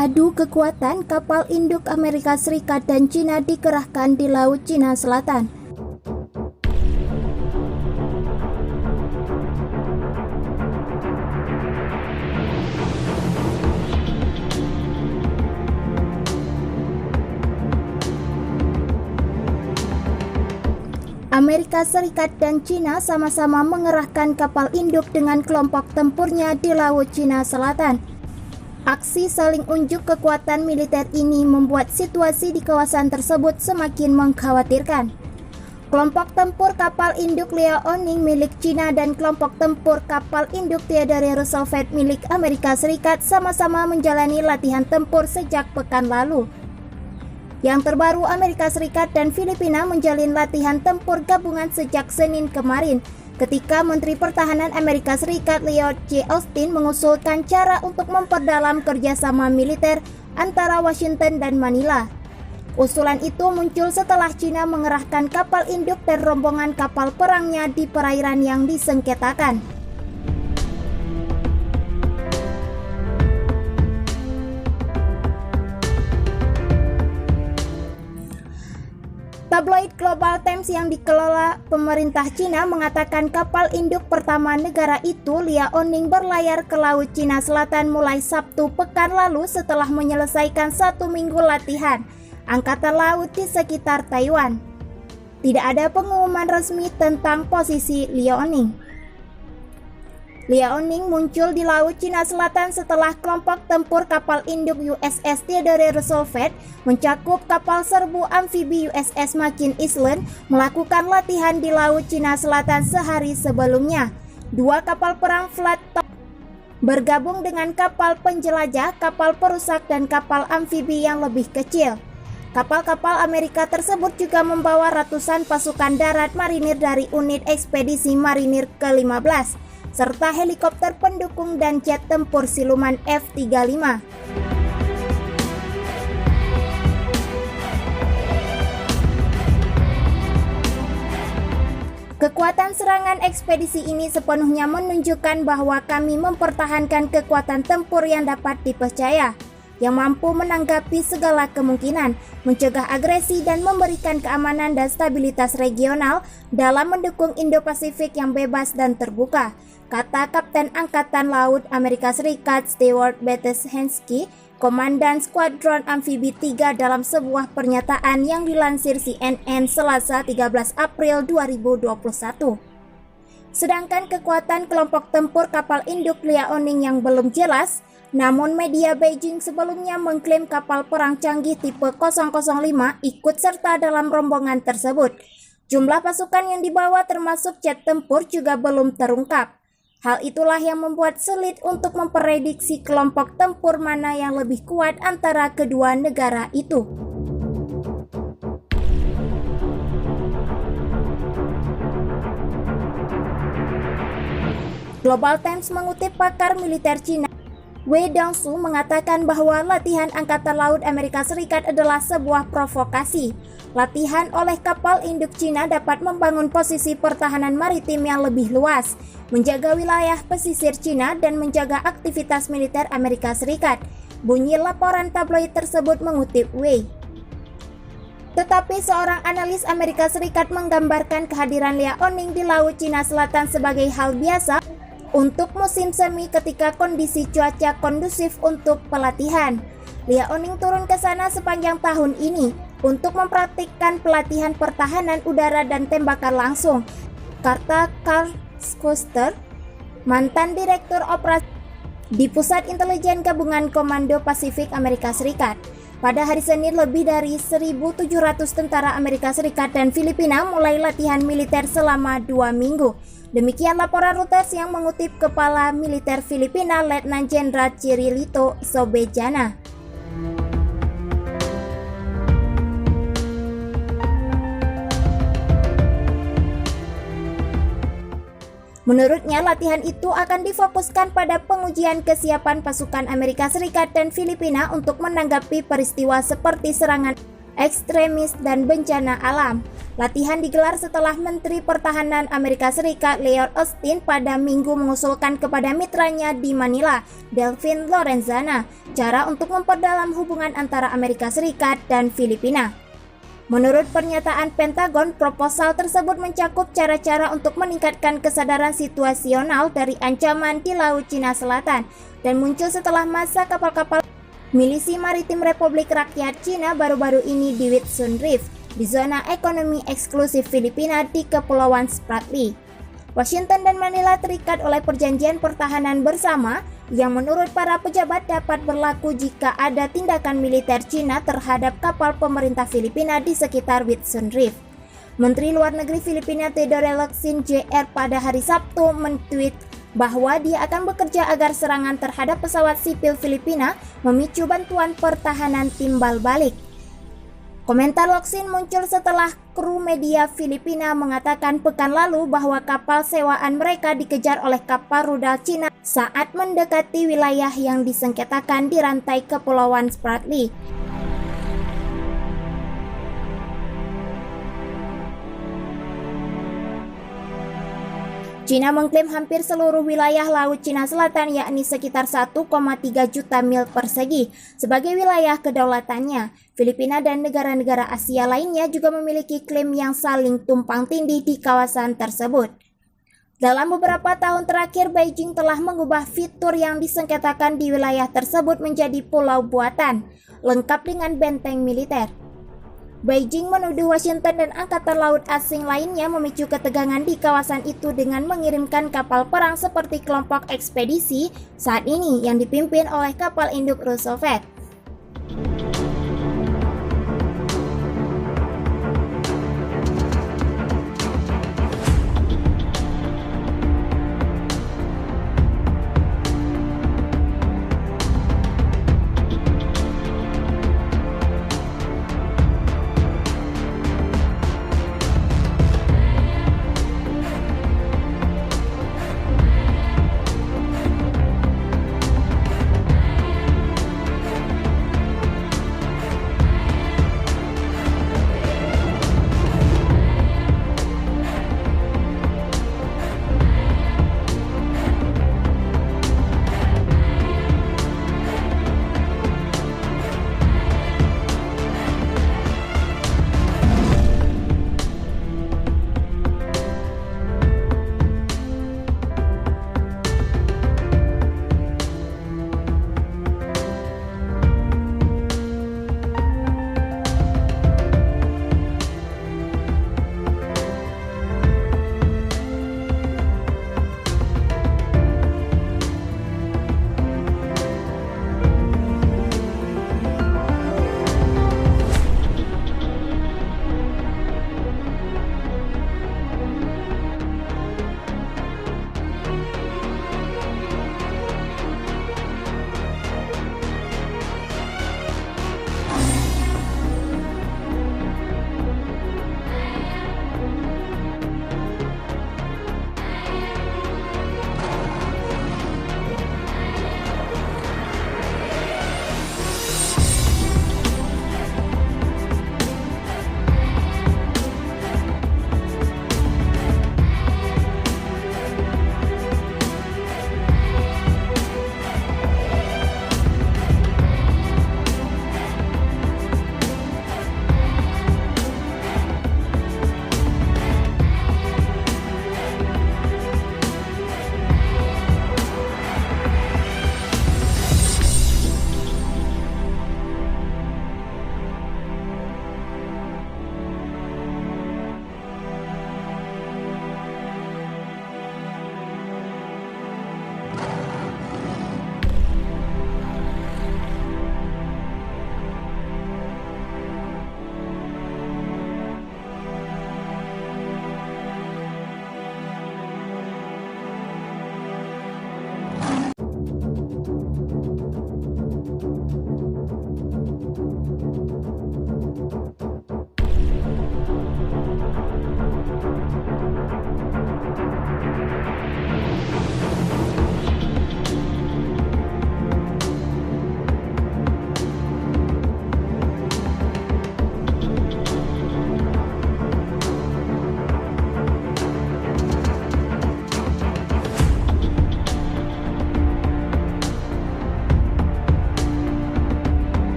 Adu kekuatan kapal induk Amerika Serikat dan Cina dikerahkan di Laut Cina Selatan. Amerika Serikat dan Cina sama-sama mengerahkan kapal induk dengan kelompok tempurnya di Laut Cina Selatan. Aksi saling unjuk kekuatan militer ini membuat situasi di kawasan tersebut semakin mengkhawatirkan. Kelompok tempur kapal induk Liaoning milik Cina dan kelompok tempur kapal induk Theodore Roosevelt milik Amerika Serikat sama-sama menjalani latihan tempur sejak pekan lalu. Yang terbaru, Amerika Serikat dan Filipina menjalin latihan tempur gabungan sejak Senin kemarin, ketika Menteri Pertahanan Amerika Serikat Lloyd J. Austin mengusulkan cara untuk memperdalam kerjasama militer antara Washington dan Manila. Usulan itu muncul setelah Cina mengerahkan kapal induk dan rombongan kapal perangnya di perairan yang disengketakan. Tabloid Global Times yang dikelola pemerintah Cina mengatakan kapal induk pertama negara itu, Liaoning, berlayar ke Laut Cina Selatan mulai Sabtu pekan lalu setelah menyelesaikan 1 minggu latihan angkatan laut di sekitar Taiwan. Tidak ada pengumuman resmi tentang posisi Liaoning. Liaoning muncul di Laut Cina Selatan setelah kelompok tempur kapal induk USS Theodore Roosevelt mencakup kapal serbu amfibi USS Makin Island melakukan latihan di Laut Cina Selatan sehari sebelumnya. 2 kapal perang flat top bergabung dengan kapal penjelajah, kapal perusak, dan kapal amfibi yang lebih kecil. Kapal-kapal Amerika tersebut juga membawa ratusan pasukan darat marinir dari unit ekspedisi marinir ke-15. Serta helikopter pendukung dan jet tempur siluman F-35. Kekuatan serangan ekspedisi ini sepenuhnya menunjukkan bahwa kami mempertahankan kekuatan tempur yang dapat dipercaya, yang mampu menanggapi segala kemungkinan, mencegah agresi dan memberikan keamanan dan stabilitas regional dalam mendukung Indo-Pasifik yang bebas dan terbuka, kata Kapten Angkatan Laut Amerika Serikat Stewart Beteshensky, Komandan Skuadron Amfibi 3 dalam sebuah pernyataan yang dilansir CNN Selasa 13 April 2021. Sedangkan kekuatan kelompok tempur kapal induk Liaoning yang belum jelas, namun media Beijing sebelumnya mengklaim kapal perang canggih tipe 005 ikut serta dalam rombongan tersebut. Jumlah pasukan yang dibawa termasuk jet tempur juga belum terungkap. Hal itulah yang membuat sulit untuk memprediksi kelompok tempur mana yang lebih kuat antara kedua negara itu. Global Times mengutip pakar militer Cina, Wei Dongsu, mengatakan bahwa latihan Angkatan Laut Amerika Serikat adalah sebuah provokasi. Latihan oleh kapal induk Cina dapat membangun posisi pertahanan maritim yang lebih luas, menjaga wilayah pesisir Cina, dan menjaga aktivitas militer Amerika Serikat. Bunyi laporan tabloid tersebut mengutip Wei. Tetapi seorang analis Amerika Serikat menggambarkan kehadiran Liaoning di Laut Cina Selatan sebagai hal biasa untuk musim semi ketika kondisi cuaca kondusif untuk pelatihan. Liaoning turun ke sana sepanjang tahun ini untuk mempraktikkan pelatihan pertahanan udara dan tembakan langsung, kata Carl Schuster, mantan Direktur Operasi di Pusat Intelijen Gabungan Komando Pasifik Amerika Serikat. Pada hari Senin, lebih dari 1.700 tentara Amerika Serikat dan Filipina mulai latihan militer selama 2 minggu. Demikian laporan Reuters yang mengutip Kepala Militer Filipina Letnan Jenderal Chirilito Sobejana. Menurutnya, latihan itu akan difokuskan pada pengujian kesiapan pasukan Amerika Serikat dan Filipina untuk menanggapi peristiwa seperti serangan ekstremis dan bencana alam. Latihan digelar setelah Menteri Pertahanan Amerika Serikat Lloyd Austin pada Minggu mengusulkan kepada mitranya di Manila, Delfin Lorenzana, cara untuk memperdalam hubungan antara Amerika Serikat dan Filipina. Menurut pernyataan Pentagon, proposal tersebut mencakup cara-cara untuk meningkatkan kesadaran situasional dari ancaman di Laut Cina Selatan dan muncul setelah masa kapal-kapal milisi maritim Republik Rakyat Cina baru-baru ini di Whitsun Reef, di zona ekonomi eksklusif Filipina di Kepulauan Spratly. Washington dan Manila terikat oleh perjanjian pertahanan bersama yang menurut para pejabat dapat berlaku jika ada tindakan militer Cina terhadap kapal pemerintah Filipina di sekitar Whitsun Reef. Menteri Luar Negeri Filipina Teodoro Locsin Jr. pada hari Sabtu men-tweet bahwa dia akan bekerja agar serangan terhadap pesawat sipil Filipina memicu bantuan pertahanan timbal balik. Komentar Locsin muncul setelah kru media Filipina mengatakan pekan lalu bahwa kapal sewaan mereka dikejar oleh kapal rudal Cina saat mendekati wilayah yang disengketakan di rantai Kepulauan Spratly. Cina mengklaim hampir seluruh wilayah Laut Cina Selatan, yakni sekitar 1,3 juta mil persegi, sebagai wilayah kedaulatannya. Filipina dan negara-negara Asia lainnya juga memiliki klaim yang saling tumpang tindih di kawasan tersebut. Dalam beberapa tahun terakhir, Beijing telah mengubah fitur yang disengketakan di wilayah tersebut menjadi pulau buatan, lengkap dengan benteng militer. Beijing menuduh Washington dan angkatan laut asing lainnya memicu ketegangan di kawasan itu dengan mengirimkan kapal perang seperti kelompok ekspedisi saat ini yang dipimpin oleh kapal induk Roosevelt.